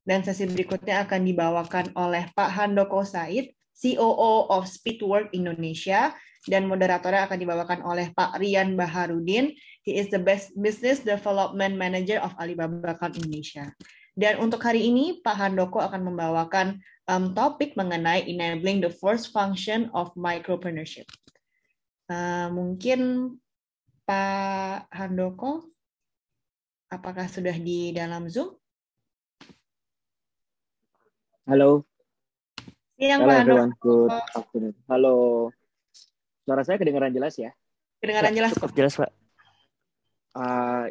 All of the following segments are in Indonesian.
Dan sesi berikutnya akan dibawakan oleh Pak Handoko Said, COO of Speedwork Indonesia, dan moderatornya akan dibawakan oleh Pak Rian Baharudin. He is the best business development manager of Alibaba Cloud Indonesia. Dan untuk hari ini, Pak Handoko akan membawakan topik mengenai enabling the first function of micropreneurship. Mungkin Pak Handoko, apakah sudah di dalam Zoom? Halo. Siang, Halo Pak everyone. Handoko. Good afternoon. Halo. Suara saya kedengaran jelas ya? Kedengaran jelas, cukup jelas, Pak.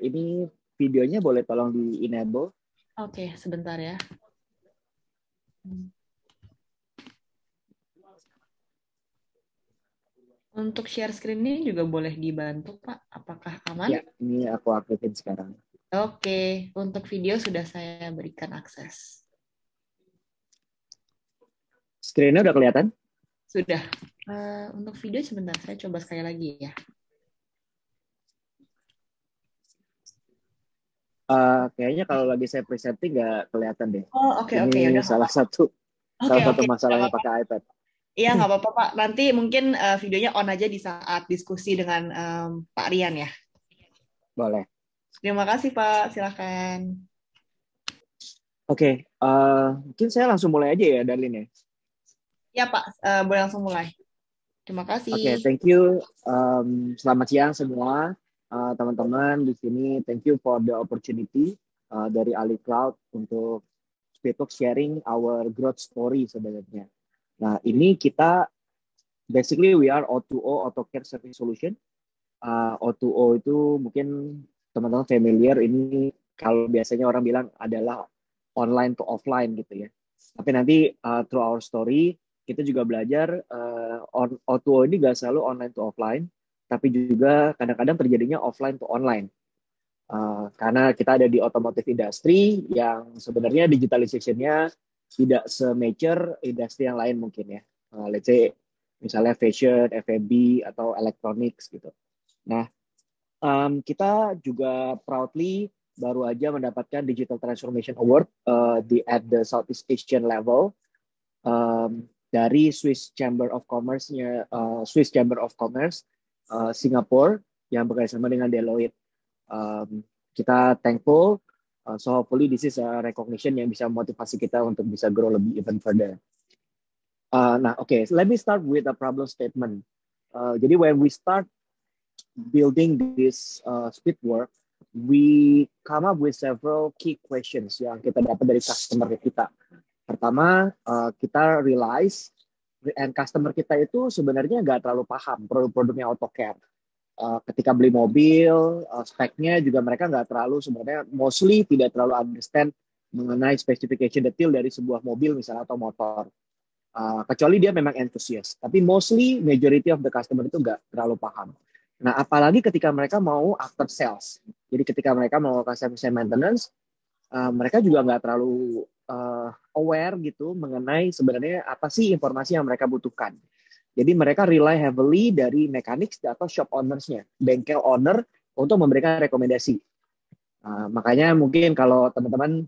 Ini videonya boleh tolong di-enable? Oke, sebentar ya. Untuk share screen-nya juga boleh dibantu, Pak. Apakah aman? Ya, ini aku aktifin sekarang. Oke, untuk video sudah saya berikan akses. Screen-nya udah kelihatan? Sudah. Untuk video sebentar, saya coba sekali lagi ya. Kayaknya kalau lagi saya presenting nggak kelihatan deh. Oh, oke. Ini Udah. salah satu masalahnya pakai iPad. Iya, nggak apa-apa, Pak. Nanti mungkin videonya on aja di saat diskusi dengan Pak Rian ya. Boleh. Terima kasih, Pak. Silakan. Oke, mungkin saya langsung mulai aja ya, Darlin ya. Ya, Pak. Boleh langsung mulai. Terima kasih. Oke, thank you. Selamat siang semua, teman-teman di sini. Thank you for the opportunity dari Ali Cloud untuk Speedwork sharing our growth story sebenarnya. Nah, ini kita basically we are O2O, Auto Care Service Solution. O2O itu mungkin teman-teman familiar, ini kalau biasanya orang bilang adalah online to offline gitu ya. Tapi nanti through our story kita juga belajar O2O ini gak selalu online to offline, tapi juga kadang-kadang terjadinya offline to online. Karena kita ada di automotive industry yang sebenarnya digitalization-nya tidak se-mature industri yang lain mungkin ya. Let's say misalnya fashion, F&B, atau electronics gitu. Nah, kita juga proudly baru aja mendapatkan Digital Transformation Award at the Southeast Asian level dari Swiss Chamber of Commerce Singapore yang bekerjasama dengan Deloitte. Kita thankful, so hopefully this is a recognition yang bisa memotivasi kita untuk bisa grow lebih even further. Let me start with a problem statement. Jadi when we start building this Speedwork, we come up with several key questions yang kita dapat dari customer kita. Pertama, kita realize and customer kita itu sebenarnya nggak terlalu paham produk-produknya AutoCare. Ketika beli mobil, speknya juga mereka nggak terlalu sebenarnya mostly tidak terlalu understand mengenai specification detail dari sebuah mobil misalnya atau motor. Kecuali dia memang enthusiast. Tapi mostly majority of the customer itu nggak terlalu paham. Nah, apalagi ketika mereka mau after sales. Jadi ketika mereka mau service maintenance, mereka juga nggak terlalu aware gitu mengenai sebenarnya apa sih informasi yang mereka butuhkan. Jadi mereka rely heavily dari mechanics atau shop owners-nya, bengkel owner untuk memberikan rekomendasi. Makanya mungkin kalau teman-teman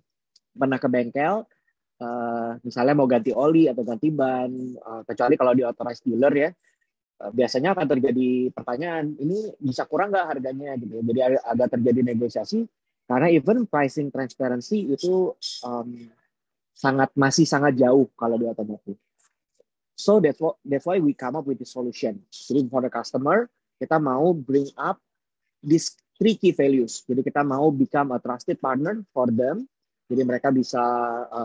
pernah ke bengkel, misalnya mau ganti oli atau ganti ban, kecuali kalau di authorized dealer ya, biasanya akan terjadi pertanyaan, ini bisa kurang nggak harganya gitu. Jadi agak terjadi negosiasi karena even pricing transparency itu masih sangat jauh kalau di otomotif. So that's why we come up with the solution. Jadi for the customer, kita mau bring up these 3 key values. Jadi kita mau become a trusted partner for them. Jadi mereka bisa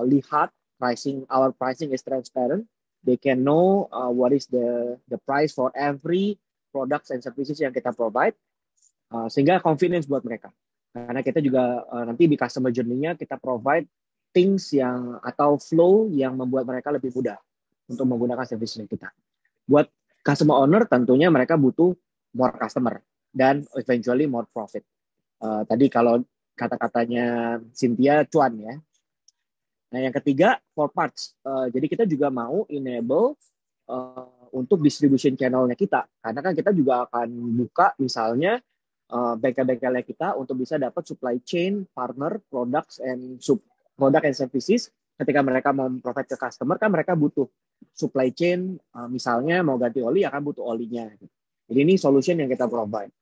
lihat our pricing is transparent. They can know what is the price for every products and services yang kita provide, sehingga confidence buat mereka. Karena kita juga nanti di customer journey-nya kita provide things yang atau flow yang membuat mereka lebih mudah untuk menggunakan service kita. Buat customer owner tentunya mereka butuh more customer dan eventually more profit. Tadi kalau kata-katanya Cynthia cuan ya. Nah, yang ketiga, for parts. Jadi kita juga mau enable untuk distribution channel-nya kita. Karena kan kita juga akan buka misalnya bengkel-bengkelnya kita untuk bisa dapat supply chain, partner, products, and product and services. Ketika mereka mau provide ke customer, kan mereka butuh supply chain, misalnya mau ganti oli, akan butuh olinya. Jadi ini solution yang kita provide.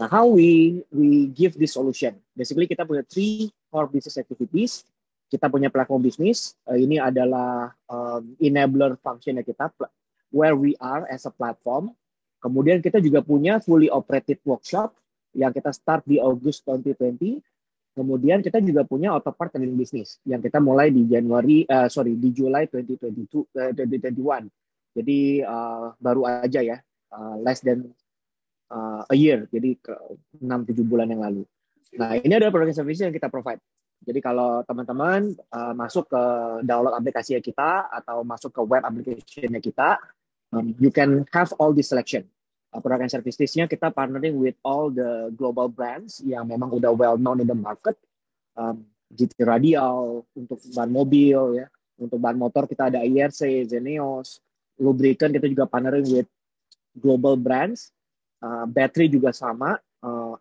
Nah, how we give this solution? Basically kita punya 3 core business activities. Kita punya platform bisnis. Ini adalah enabler functionnya kita, where we are as a platform. Kemudian kita juga punya fully operated workshop yang kita start di August 2020. Kemudian kita juga punya auto part trading business yang kita mulai di Julai 2021. Jadi baru aja ya, less than a year, jadi 6-7 bulan yang lalu. Nah, ini adalah produk service yang kita provide. Jadi kalau teman-teman masuk ke download aplikasi kita atau masuk ke web application-nya kita, you can have all this selection. Produk and services-nya kita partnering with all the global brands yang memang udah well known in the market. GT Radial untuk ban mobil ya, untuk ban motor kita ada IRC, Zeneos, lubricant kita juga partnering with global brands. Battery juga sama,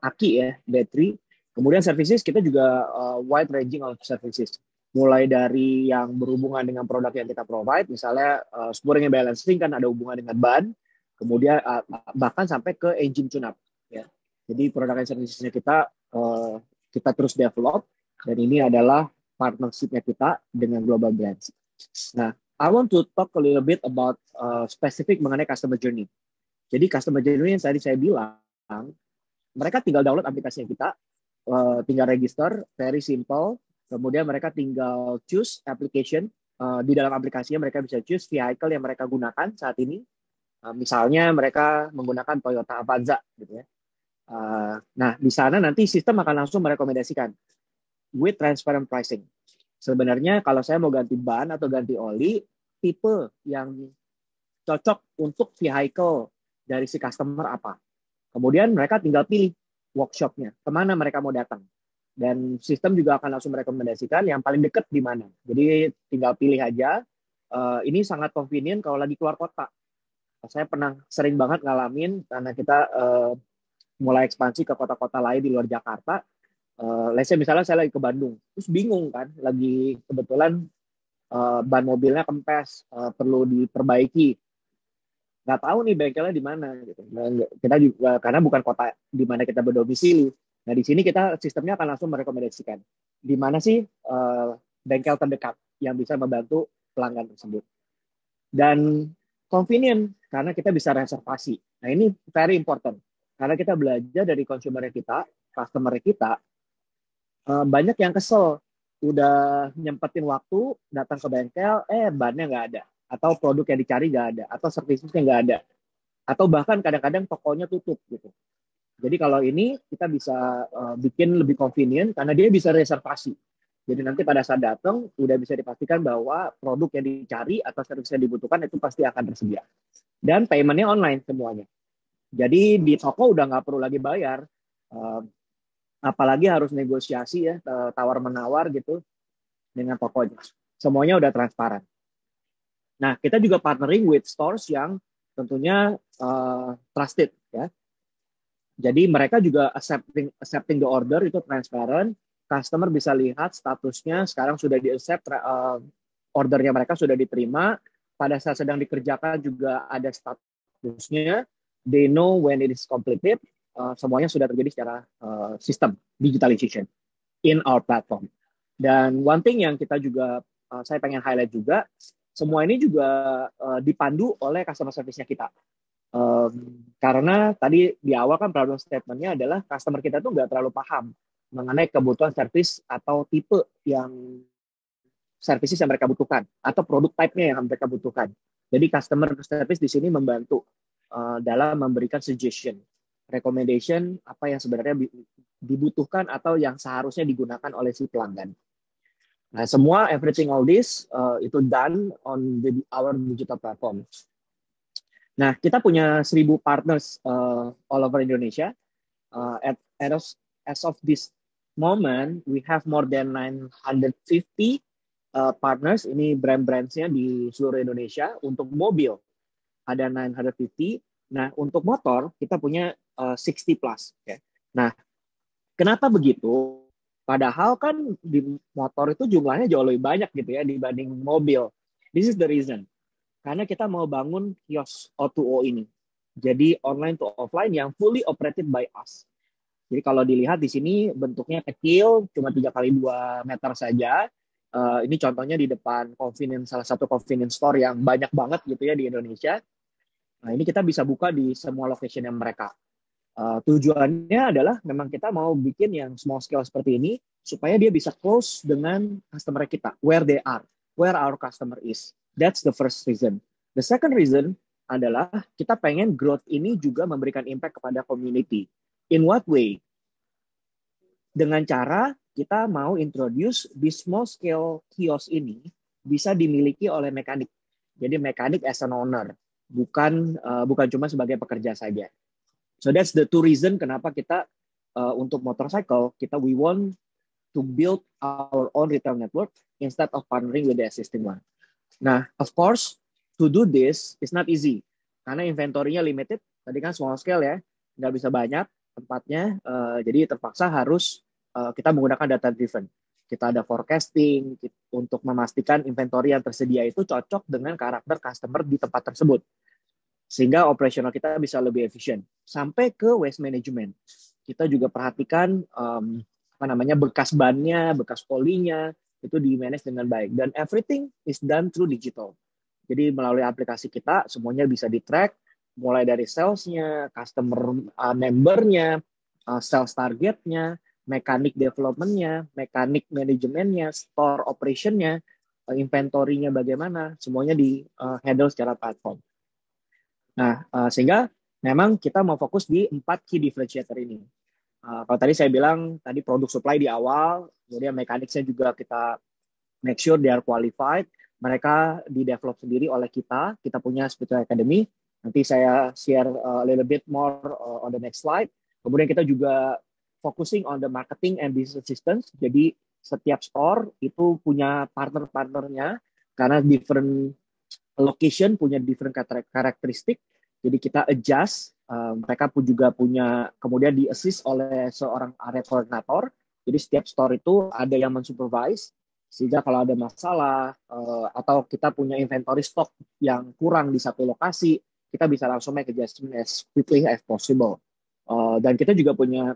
aki ya, battery. Kemudian services kita juga wide ranging of services. Mulai dari yang berhubungan dengan produk yang kita provide, misalnya spurring and balancing kan ada hubungan dengan ban, kemudian bahkan sampai ke engine tune-up. Ya. Jadi produk dan servicesnya kita terus develop, dan ini adalah partnership-nya kita dengan global brands. Nah, I want to talk a little bit about specific mengenai customer journey. Jadi customer journey yang tadi saya bilang, mereka tinggal download aplikasinya kita, tinggal register, very simple. Kemudian mereka tinggal choose application. Di dalam aplikasinya mereka bisa choose vehicle yang mereka gunakan saat ini. Misalnya mereka menggunakan Toyota Avanza, gitu ya. Nah, di sana nanti sistem akan langsung merekomendasikan with transparent pricing. Sebenarnya kalau saya mau ganti ban atau ganti oli, tipe yang cocok untuk vehicle dari si customer apa. Kemudian mereka tinggal pilih workshopnya, kemana mereka mau datang. Dan sistem juga akan langsung merekomendasikan yang paling dekat di mana. Jadi tinggal pilih aja. Ini sangat convenient kalau lagi keluar kota. Saya pernah sering banget ngalamin karena kita mulai ekspansi ke kota-kota lain di luar Jakarta. Let's say misalnya saya lagi ke Bandung, terus bingung kan, lagi kebetulan ban mobilnya kempes, perlu diperbaiki. Nggak tahu nih bengkelnya di mana gitu. Kita juga, karena bukan kota di mana kita berdomisili. Nah, di sini kita sistemnya akan langsung merekomendasikan di mana sih bengkel terdekat yang bisa membantu pelanggan tersebut. Dan convenient karena kita bisa reservasi. Nah, ini very important karena kita belajar dari consumer kita, customer kita, banyak yang kesel udah nyempetin waktu datang ke bengkel, bannya nggak ada, atau produk yang dicari nggak ada, atau servisnya nggak ada, atau bahkan kadang-kadang tokonya tutup gitu. Jadi kalau ini kita bisa bikin lebih convenient karena dia bisa reservasi. Jadi nanti pada saat datang udah bisa dipastikan bahwa produk yang dicari atau servis yang dibutuhkan itu pasti akan tersedia. Dan paymentnya online semuanya. Jadi di toko udah nggak perlu lagi bayar, apalagi harus negosiasi ya, tawar-menawar gitu dengan tokonya. Semuanya udah transparan. Nah, kita juga partnering with stores yang tentunya trusted ya. Jadi mereka juga accepting the order itu transparent. Customer bisa lihat statusnya sekarang sudah di-accept, ordernya mereka sudah diterima. Pada saat sedang dikerjakan juga ada statusnya. They know when it is completed. Semuanya sudah terjadi secara sistem digitalization in our platform. Dan one thing yang kita juga saya pengen highlight juga, semua ini juga dipandu oleh customer service-nya kita. Karena tadi di awal kan problem statement-nya adalah customer kita tuh nggak terlalu paham mengenai kebutuhan service atau tipe yang services yang mereka butuhkan atau produk type-nya yang mereka butuhkan. Jadi customer service di sini membantu dalam memberikan suggestion, recommendation apa yang sebenarnya dibutuhkan atau yang seharusnya digunakan oleh si pelanggan. Nah, semua everything all this itu done on our digital platform. Nah, kita punya 1.000 partners all over Indonesia. As of this moment, we have more than 950 partners. Ini brand-brandsnya di seluruh Indonesia. Untuk mobil, ada 950. Nah, untuk motor, kita punya 60 plus. Okay. Nah, kenapa begitu? Padahal kan di motor itu jumlahnya jauh lebih banyak gitu ya dibanding mobil. This is the reason. Karena kita mau bangun kios O2O ini. Jadi online to offline yang fully operated by us. Jadi kalau dilihat di sini bentuknya kecil, cuma 3x2 meter saja. Ini contohnya di depan salah satu convenience store yang banyak banget gitu ya di Indonesia. Nah, ini kita bisa buka di semua location yang mereka. Tujuannya adalah memang kita mau bikin yang small scale seperti ini supaya dia bisa close dengan customer kita, where they are, where our customer is. That's the first reason. The second reason adalah kita pengen growth ini juga memberikan impact kepada community. In what way? Dengan cara kita mau introduce di small scale kios ini bisa dimiliki oleh mekanik. Jadi mekanik as an owner, bukan cuma sebagai pekerja saja. So that's the two reason kenapa kita untuk motorcycle we want to build our own retail network instead of partnering with the existing one. Nah, of course, to do this is not easy karena inventory-nya limited. Tadi kan small scale ya, nggak bisa banyak tempatnya. Jadi terpaksa harus kita menggunakan data driven. Kita ada forecasting untuk memastikan inventory yang tersedia itu cocok dengan karakter customer di tempat tersebut. Sehingga operasional kita bisa lebih efisien. Sampai ke waste management. Kita juga perhatikan bekas bannya, bekas polinya, itu di-manage dengan baik. Dan everything is done through digital. Jadi melalui aplikasi kita, semuanya bisa di-track, mulai dari sales-nya, customer member-nya, sales target-nya, mekanik development-nya, mekanik manajemennya, store operation-nya, inventory-nya bagaimana, semuanya di-handle secara platform. Nah, sehingga memang kita mau fokus di 4 key differentiator ini. Kalau tadi saya bilang, tadi produk supply di awal, kemudian mekaniknya juga kita make sure they are qualified, mereka di-develop sendiri oleh kita punya Spiritual Academy, nanti saya share a little bit more on the next slide. Kemudian kita juga focusing on the marketing and business assistance, jadi setiap store itu punya partner-partnernya, karena different location punya different karakteristik, jadi kita adjust. Mereka pun juga punya, kemudian di-assist oleh seorang area koordinator. Jadi setiap store itu ada yang mensupervise, sehingga kalau ada masalah atau kita punya inventory stock yang kurang di satu lokasi, kita bisa langsung make adjustment as quickly as possible. Dan kita juga punya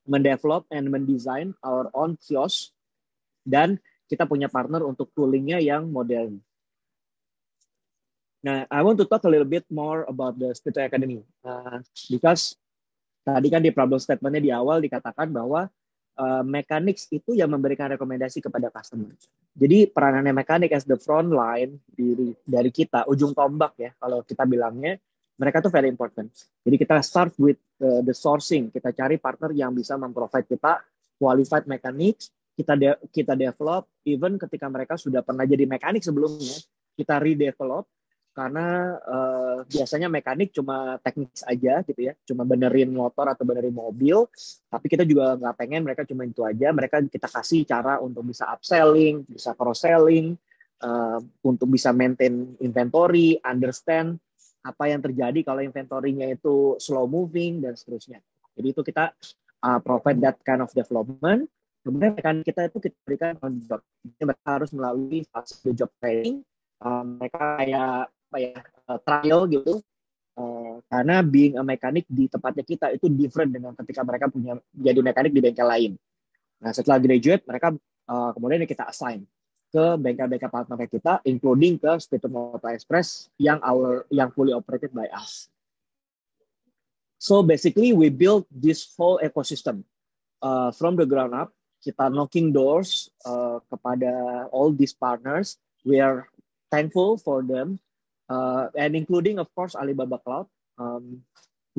mendevelop and mendesign our own kiosk, dan kita punya partner untuk toolingnya yang modern. Nah, I want to talk a little bit more about the Spiritual Academy, because tadi kan di problem statement-nya di awal dikatakan bahwa mechanics itu yang memberikan rekomendasi kepada customer. Jadi peranannya mekanik as the front line dari kita, ujung tombak ya kalau kita bilangnya, mereka tuh very important. Jadi kita start with the sourcing, kita cari partner yang bisa memprovide kita qualified mechanics, kita develop, even ketika mereka sudah pernah jadi mekanik sebelumnya, kita redevelop. Karena biasanya mekanik cuma teknis aja gitu ya, cuma benerin motor atau benerin mobil, tapi kita juga nggak pengen mereka cuma itu aja, mereka kita kasih cara untuk bisa upselling, bisa cross-selling, untuk bisa maintain inventory, understand apa yang terjadi kalau inventory-nya itu slow moving, dan seterusnya. Jadi itu kita provide that kind of development. Kemudian mekanik kita itu kita berikan on job, mereka harus melalui fase job training, mereka kayak trial gitu, karena being a mechanic di tempatnya kita itu different dengan ketika mereka punya jadi mekanik di bengkel lain. Nah setelah graduate mereka kemudian kita assign ke bengkel-bengkel partner kita, including ke Spiritual Motor Express yang fully operated by us. So basically we build this whole ecosystem from the ground up. Kita knocking doors kepada all these partners. We are thankful for them. And including, of course, Alibaba Cloud,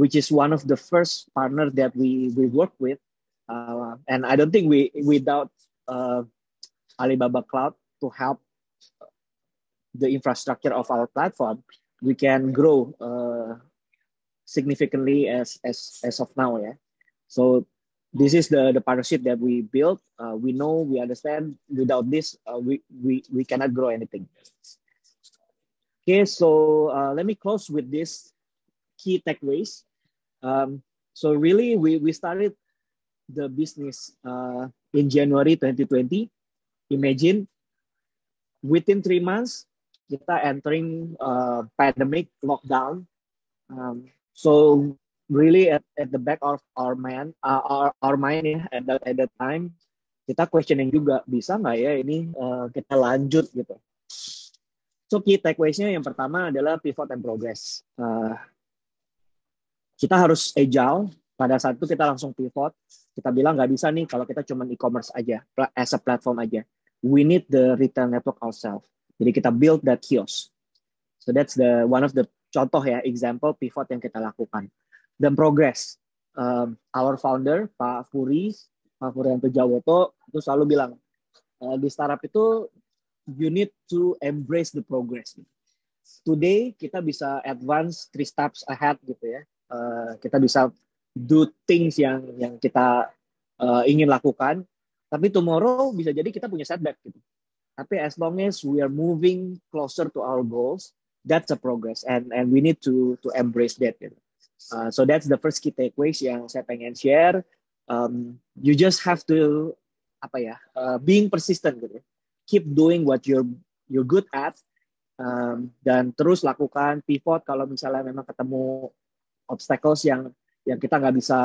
which is one of the first partner that we work with. And I don't think without Alibaba Cloud to help the infrastructure of our platform, we can grow significantly as of now. Yeah. So this is the partnership that we built. We know, we understand. Without this, we cannot grow anything. Okay, so let me close with this key takeaways. So really, we started the business in January 2020. Imagine within 3 months kita entering pandemic lockdown. So really at the back of our mind ya at that time kita questioning juga bisa nggak ya ini kita lanjut gitu. So key takeaways-nya yang pertama adalah pivot and progress. Kita harus agile. Pada saat itu kita langsung pivot. Kita bilang nggak bisa nih kalau kita cuma e-commerce aja, as a platform aja. We need the retail network ourselves. Jadi kita build that kiosk. So that's one of the contoh ya, example pivot yang kita lakukan. Dan progress. Our founder, Pak Furianto Jawoto, itu selalu bilang, di startup itu you need to embrace the progress. Today kita bisa advance 3 steps ahead gitu ya. Kita bisa do things yang kita ingin lakukan, tapi tomorrow bisa jadi kita punya setback gitu. Tapi as long as we are moving closer to our goals, that's a progress, and we need to embrace that gitu. So that's the first key takeaways yang saya pengen share. You just have to being persistent gitu. Keep doing what you're good at, dan terus lakukan pivot kalau misalnya memang ketemu obstacles yang kita nggak bisa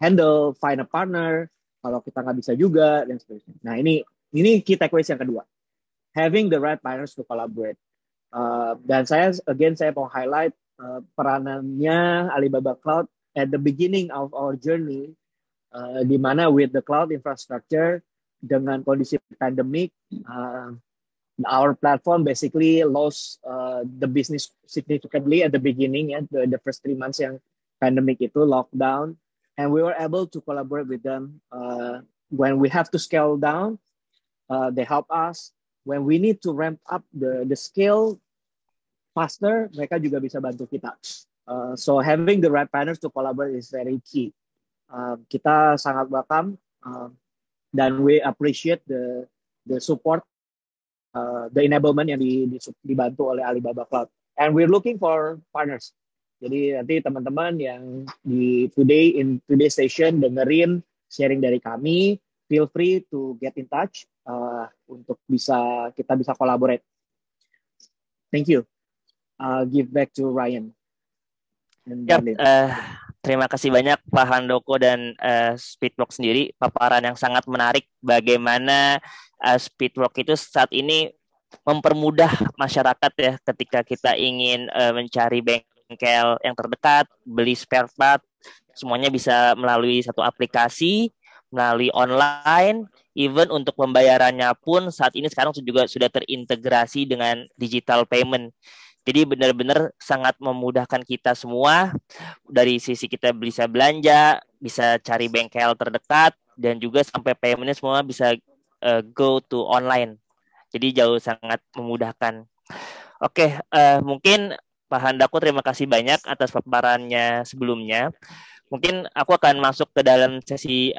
handle, find a partner kalau kita nggak bisa juga dan sebagainya. Nah ini key takeaways yang kedua, having the right partners to collaborate. Dan saya mau highlight peranannya Alibaba Cloud at the beginning of our journey, di mana with the cloud infrastructure dengan kondisi pandemic, our platform basically lost the business significantly at the beginning, the first 3 months yang pandemic itu lockdown, and we were able to collaborate with them when we have to scale down. They help us when we need to ramp up the scale faster. Mereka juga bisa bantu kita. So having the right partners to collaborate is very key. Kita sangat welcome, dan we appreciate the support, the enablement yang dibantu oleh Alibaba Cloud, and we're looking for partners. Jadi nanti teman-teman yang in today's session dengerin sharing dari kami, feel free to get in touch untuk kita bisa collaborate. Thank you. Give back to Ryan. Yep, terima kasih banyak Pak Handoko dan Speedwork sendiri, paparan yang sangat menarik bagaimana Speedwork itu saat ini mempermudah masyarakat ya ketika kita ingin mencari bengkel yang terdekat, beli spare part, semuanya bisa melalui satu aplikasi, melalui online, even untuk pembayarannya pun saat ini sekarang juga sudah terintegrasi dengan digital payment. Jadi benar-benar sangat memudahkan kita semua, dari sisi kita bisa belanja, bisa cari bengkel terdekat, dan juga sampai paymentnya semua bisa go to online. Jadi jauh sangat memudahkan. Oke, mungkin Pak Handoko terima kasih banyak atas paparannya sebelumnya. Mungkin aku akan masuk ke dalam sesi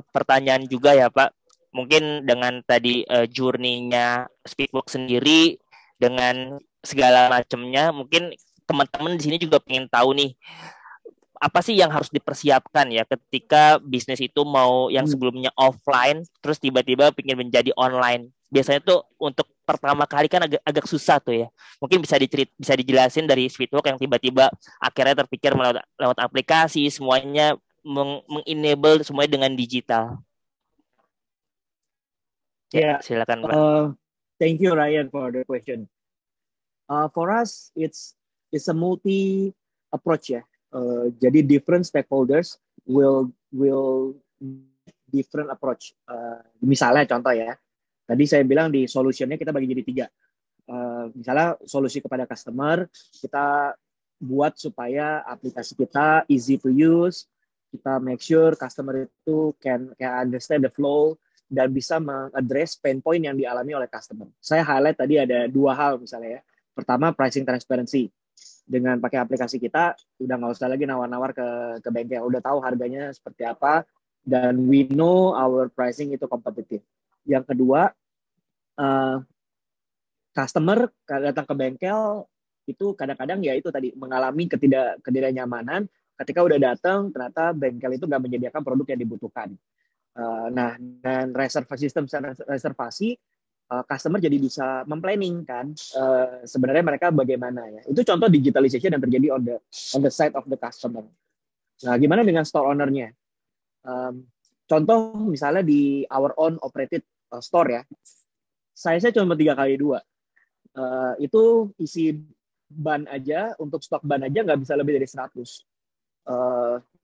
pertanyaan juga ya Pak. Mungkin dengan tadi journey-nya Speedwork sendiri dengan segala macamnya, mungkin teman-teman di sini juga pengen tahu nih, apa sih yang harus dipersiapkan ya ketika bisnis itu mau yang sebelumnya offline terus tiba-tiba pengen menjadi online. Biasanya tuh untuk pertama kali kan agak susah tuh ya. Mungkin bisa dijelasin dari Speedwork yang tiba-tiba akhirnya terpikir lewat aplikasi, semuanya mengenable semuanya dengan digital. Ya, silakan Pak. Thank you Ryan for the question. For us it's a multi approach ya. Jadi different stakeholders will different approach. Misalnya contoh ya, tadi saya bilang di solutionnya kita bagi jadi 3. Misalnya solusi kepada customer, kita buat supaya aplikasi kita easy to use, kita make sure customer itu can understand the flow dan bisa mengaddress pain point yang dialami oleh customer. Saya highlight tadi ada 2 hal misalnya ya. Pertama, pricing transparency. Dengan pakai aplikasi kita, udah nggak usah lagi nawar-nawar ke bengkel. Udah tahu harganya seperti apa, dan we know our pricing itu kompetitif. Yang kedua, customer datang ke bengkel, itu kadang-kadang ya itu tadi, mengalami ketidaknyamanan. Ketika udah datang, ternyata bengkel itu nggak menyediakan produk yang dibutuhkan. Nah, dengan sistem reservasi, customer jadi bisa memplanning kan sebenarnya mereka bagaimana ya. Itu contoh digitalization yang terjadi on the side of the customer. Nah, gimana dengan store owner-nya? Contoh misalnya di our own operated store ya, saya cuma 3x2. Itu isi ban aja, untuk stok ban aja nggak bisa lebih dari 100.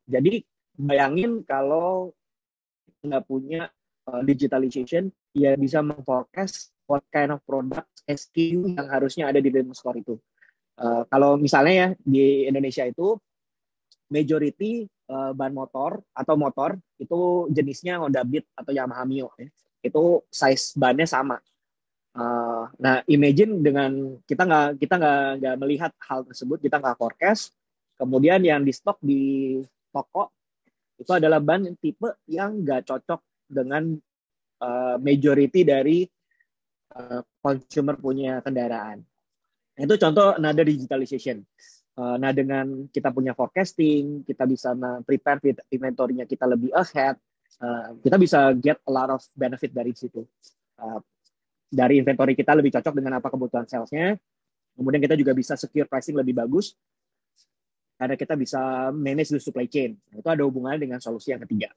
Jadi bayangin kalau nggak punya digitalization, ya bisa mengforecast what kind of product SKU yang harusnya ada di dalam store itu. Kalau misalnya ya di Indonesia itu majority ban motor atau motor itu jenisnya Honda Beat atau Yamaha Mio ya. Itu size bannya sama. Nah, imagine dengan kita nggak melihat hal tersebut, kita nggak forecast, kemudian yang di stok di toko itu adalah ban tipe yang nggak cocok dengan majority dari consumer punya kendaraan. Itu contoh another digitalization. Nah, dengan kita punya forecasting, kita bisa prepare inventory-nya kita lebih ahead, kita bisa get a lot of benefit dari situ. Dari inventory kita lebih cocok dengan apa kebutuhan sales-nya, kemudian kita juga bisa secure pricing lebih bagus, karena kita bisa manage the supply chain. Itu ada hubungannya dengan solusi yang ketiga.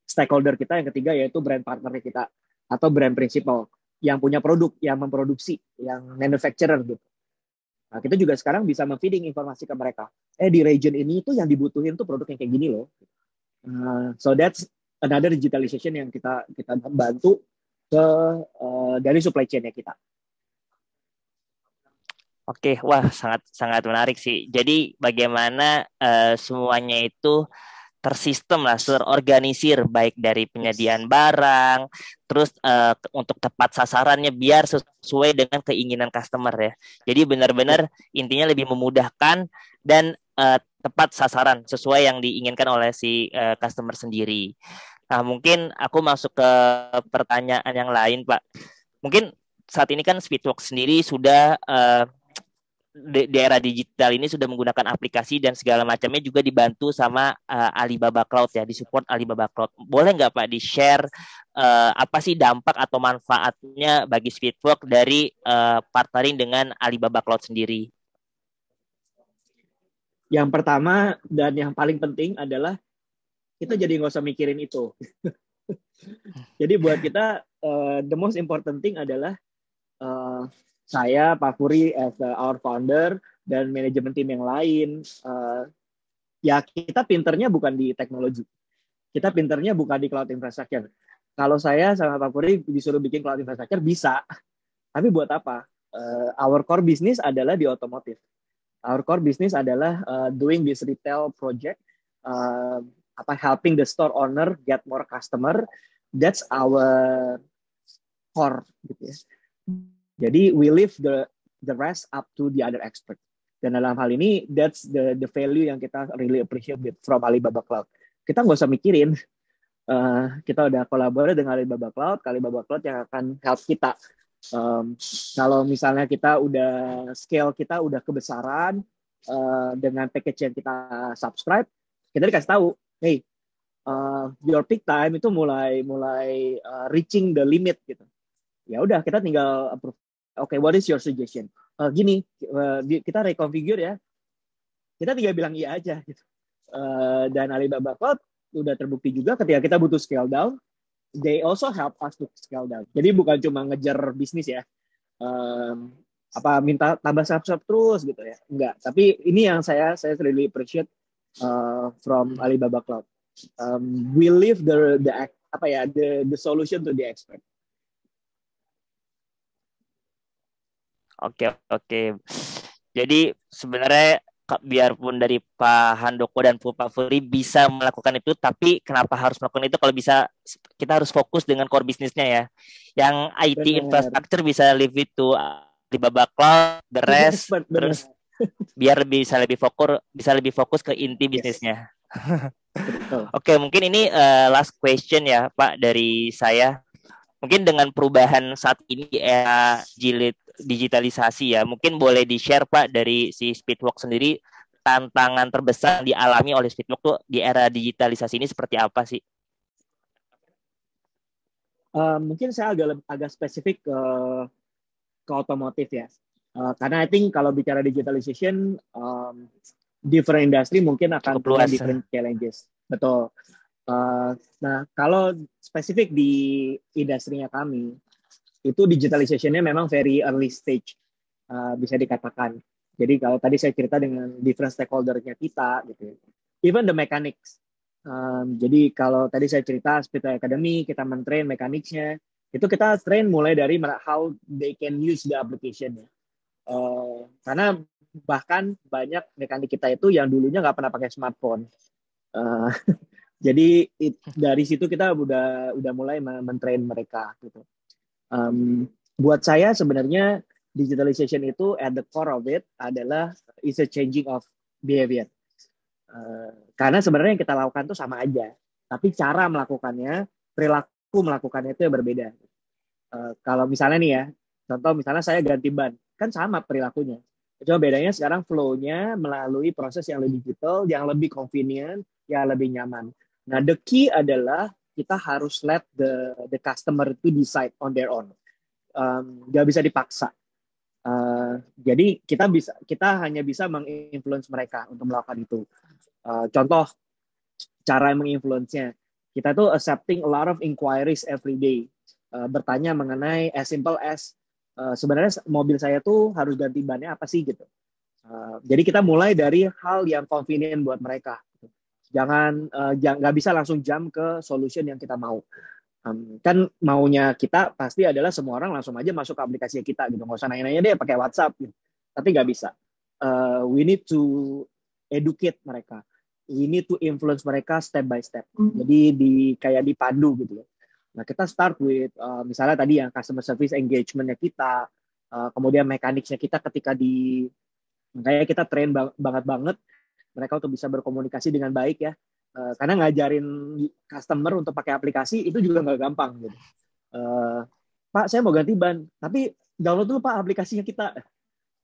Stakeholder kita yang ketiga yaitu brand partner kita atau brand principal yang punya produk, yang memproduksi, yang manufacturer gitu. Nah, kita juga sekarang bisa memfeeding informasi ke mereka. Di region ini tuh yang dibutuhin tuh produk yang kayak gini loh. So that's another digitalization yang kita bantu ke dari supply chain-nya kita. Oke, wah sangat menarik sih. Jadi bagaimana semuanya itu tersistem lah, terorganisir baik dari penyediaan barang, terus untuk tepat sasarannya biar sesuai dengan keinginan customer ya. Jadi benar-benar intinya lebih memudahkan dan tepat sasaran sesuai yang diinginkan oleh si customer sendiri. Nah, mungkin aku masuk ke pertanyaan yang lain, Pak. Mungkin saat ini kan Speedworks sendiri sudah di era digital ini sudah menggunakan aplikasi dan segala macamnya juga dibantu sama Alibaba Cloud ya, disupport Alibaba Cloud. Boleh nggak Pak di-share apa sih dampak atau manfaatnya bagi Speedworks dari partnering dengan Alibaba Cloud sendiri? Yang pertama dan yang paling penting adalah kita jadi nggak usah mikirin itu. Jadi buat kita the most important thing adalah saya, Pak Puri, as our founder, dan manajemen tim yang lain, ya kita pinternya bukan di teknologi. Kita pinternya bukan di cloud infrastructure. Kalau saya sama Pak Puri disuruh bikin cloud infrastructure, bisa. Tapi buat apa? Our core business adalah di otomotif. Our core business adalah doing this retail project, helping the store owner get more customer. That's our core, gitu ya. Jadi we leave the rest up to the other expert. Dan dalam hal ini, that's the value yang kita really appreciate from Alibaba Cloud. Kita nggak usah mikirin. Kita udah kolaborasi dengan Alibaba Cloud yang akan help kita. Kalau misalnya kita scale kita udah kebesaran dengan package yang kita subscribe, kita dikasih tahu, hey, your peak time itu mulai reaching the limit gitu. Ya udah, kita tinggal approve. Okay, what is your suggestion? Gini, kita reconfigure ya. Kita tinggal bilang iya aja gitu. Dan Alibaba Cloud udah terbukti juga ketika kita butuh scale down, they also help us to scale down. Jadi bukan cuma ngejar bisnis ya. Minta tambah subscribe terus gitu ya. Enggak, tapi ini yang saya really appreciate from Alibaba Cloud. We leave the solution to the expert. Oke. Jadi sebenarnya biarpun dari Pak Handoko dan Pak Puri bisa melakukan itu, tapi kenapa harus melakukan itu kalau bisa kita harus fokus dengan core bisnisnya ya. Yang IT infrastructure bisa leave it to Alibaba Cloud, the rest, terus biar bisa lebih fokus ke inti bisnisnya. Oke, mungkin ini last question ya Pak dari saya. Mungkin dengan perubahan saat ini era jilid digitalisasi ya, mungkin boleh di-share Pak dari si Speedworks sendiri, tantangan terbesar dialami oleh Speedworks tuh di era digitalisasi ini seperti apa sih? Mungkin saya agak spesifik ke otomotif ya. Karena I think kalau bicara digitalization, different industry mungkin akan Cukup punya luas. different challenges. Betul. Nah, kalau spesifik di industrinya kami, itu digitalization-nya memang very early stage, bisa dikatakan. Jadi kalau tadi saya cerita dengan different stakeholder-nya kita, gitu. Even the mechanics. Jadi kalau tadi saya cerita Speedway Academy, kita mentrain mekaniknya, itu kita train mulai dari how they can use the application. Karena bahkan banyak mekanik kita itu yang dulunya nggak pernah pakai smartphone. Jadi dari situ kita udah mulai mentrain mereka gitu. Buat saya sebenarnya digitalization itu at the core of it adalah is a changing of behavior. Karena sebenarnya yang kita lakukan itu sama aja, tapi cara melakukannya, perilaku melakukannya itu yang berbeda. Kalau misalnya nih ya, contoh misalnya saya ganti ban, kan sama perilakunya. Cuma bedanya sekarang flow-nya melalui proses yang lebih digital, yang lebih convenient, yang lebih nyaman. Nah, the key adalah kita harus let the customer to decide on their own. Nggak bisa dipaksa. Jadi kita hanya bisa menginfluence mereka untuk melakukan itu. Contoh cara menginfluence-nya, kita tuh accepting a lot of inquiries every day. Bertanya mengenai as simple as sebenarnya mobil saya tuh harus ganti bannya apa sih gitu. Jadi kita mulai dari hal yang convenient buat mereka. Jangan nggak bisa langsung jump ke solution yang kita mau. Kan maunya kita pasti adalah semua orang langsung aja masuk ke aplikasi kita gitu, nggak usah nanya-nanya deh pakai WhatsApp gitu. Tapi nggak bisa. We need to educate mereka. We need to influence mereka step by step. Jadi kayak dipandu gitu ya. Nah, kita start with misalnya tadi yang customer service engagement-nya kita, kemudian mekaniknya kita ketika makanya kita train banget mereka untuk bisa berkomunikasi dengan baik ya. Karena ngajarin customer untuk pakai aplikasi itu juga nggak gampang gitu. Pak, saya mau ganti ban, tapi download dulu Pak aplikasinya kita.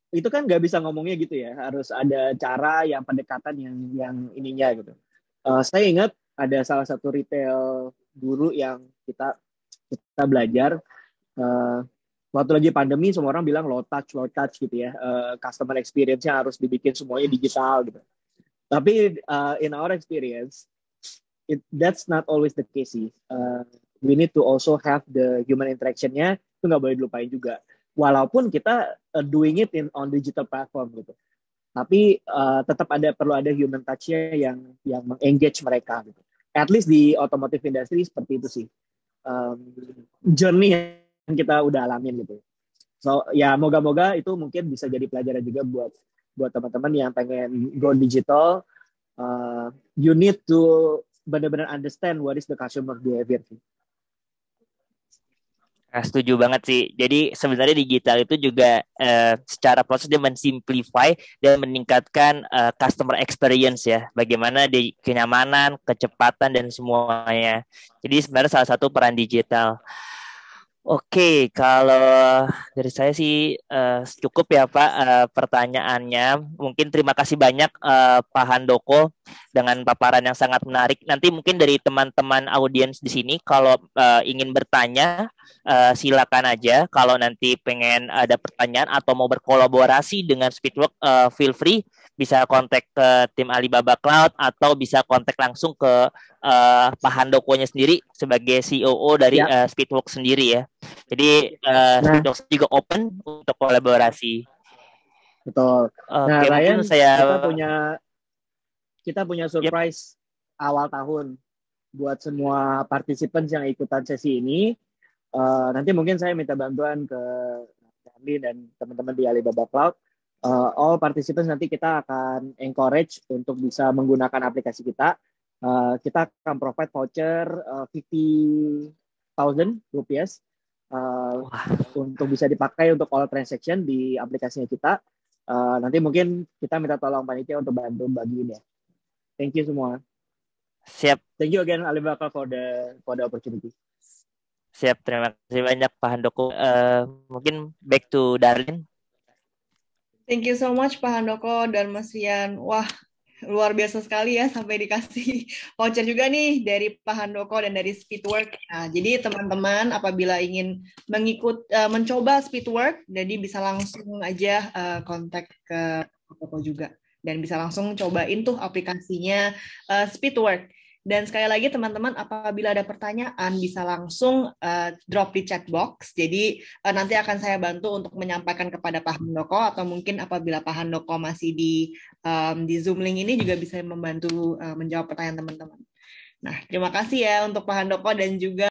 Itu kan nggak bisa ngomongnya gitu ya, harus ada cara yang pendekatan yang ininya gitu. Saya ingat ada salah satu retail guru yang kita belajar waktu lagi pandemi semua orang bilang low touch gitu ya, customer experience-nya harus dibikin semuanya digital gitu. Tapi in our experience that's not always the case sih. We need to also have the human interaction-nya, itu nggak boleh dilupain juga. Walaupun kita doing it on digital platform gitu. Tapi tetap perlu ada human touch-nya yang meng-engage mereka gitu. At least di automotive industry seperti itu sih. Journey yang kita udah alamin gitu. So ya moga-moga itu mungkin bisa jadi pelajaran juga buat teman-teman yang pengen go digital. You need to benar-benar understand what is the customer behavior. Setuju banget sih. Jadi sebenarnya digital itu juga secara proses dia mensimplify dan meningkatkan customer experience ya. Bagaimana di kenyamanan, kecepatan dan semuanya. Jadi sebenarnya salah satu peran digital. Oke, kalau dari saya sih cukup ya Pak pertanyaannya. Mungkin terima kasih banyak Pak Handoko dengan paparan yang sangat menarik. Nanti mungkin dari teman-teman audiens di sini kalau ingin bertanya silakan aja. Kalau nanti pengen ada pertanyaan atau mau berkolaborasi dengan Speedwork, feel free bisa kontak ke tim Alibaba Cloud atau bisa kontak langsung ke Pak Handokonya sendiri sebagai COO dari Speedwork sendiri ya. Jadi Speedwork juga open untuk kolaborasi. Betul. Nah, Oke, Ryan, mungkin saya kita punya surprise awal tahun buat semua participants yang ikutan sesi ini. Nanti mungkin saya minta bantuan ke Dandi dan teman-teman di Alibaba Cloud. All participants nanti kita akan encourage untuk bisa menggunakan aplikasi kita. Kita akan provide voucher 50,000 rupiah untuk bisa dipakai untuk all transaction di aplikasinya kita. Nanti mungkin kita minta tolong panitia untuk bantu bagiin ya. Thank you semua. Siap. Thank you again Alibaba for the opportunity. Siap, terima kasih banyak Pak Handoko. Mungkin back to Darlene. Thank you so much Pak Handoko dan Mas Rian. Wah, Luar biasa sekali ya, sampai dikasih voucher juga nih dari Pak Handoko dan dari Speedwork. Nah, jadi teman-teman apabila ingin mencoba Speedwork, jadi bisa langsung aja kontak ke Handoko juga. Dan bisa langsung cobain tuh aplikasinya Speedwork. Dan sekali lagi teman-teman, apabila ada pertanyaan bisa langsung drop di chat box. Jadi nanti akan saya bantu untuk menyampaikan kepada Pak Handoko, atau mungkin apabila Pak Handoko masih di Zoom link ini juga bisa membantu menjawab pertanyaan teman-teman. Nah, terima kasih ya untuk Pak Handoko dan juga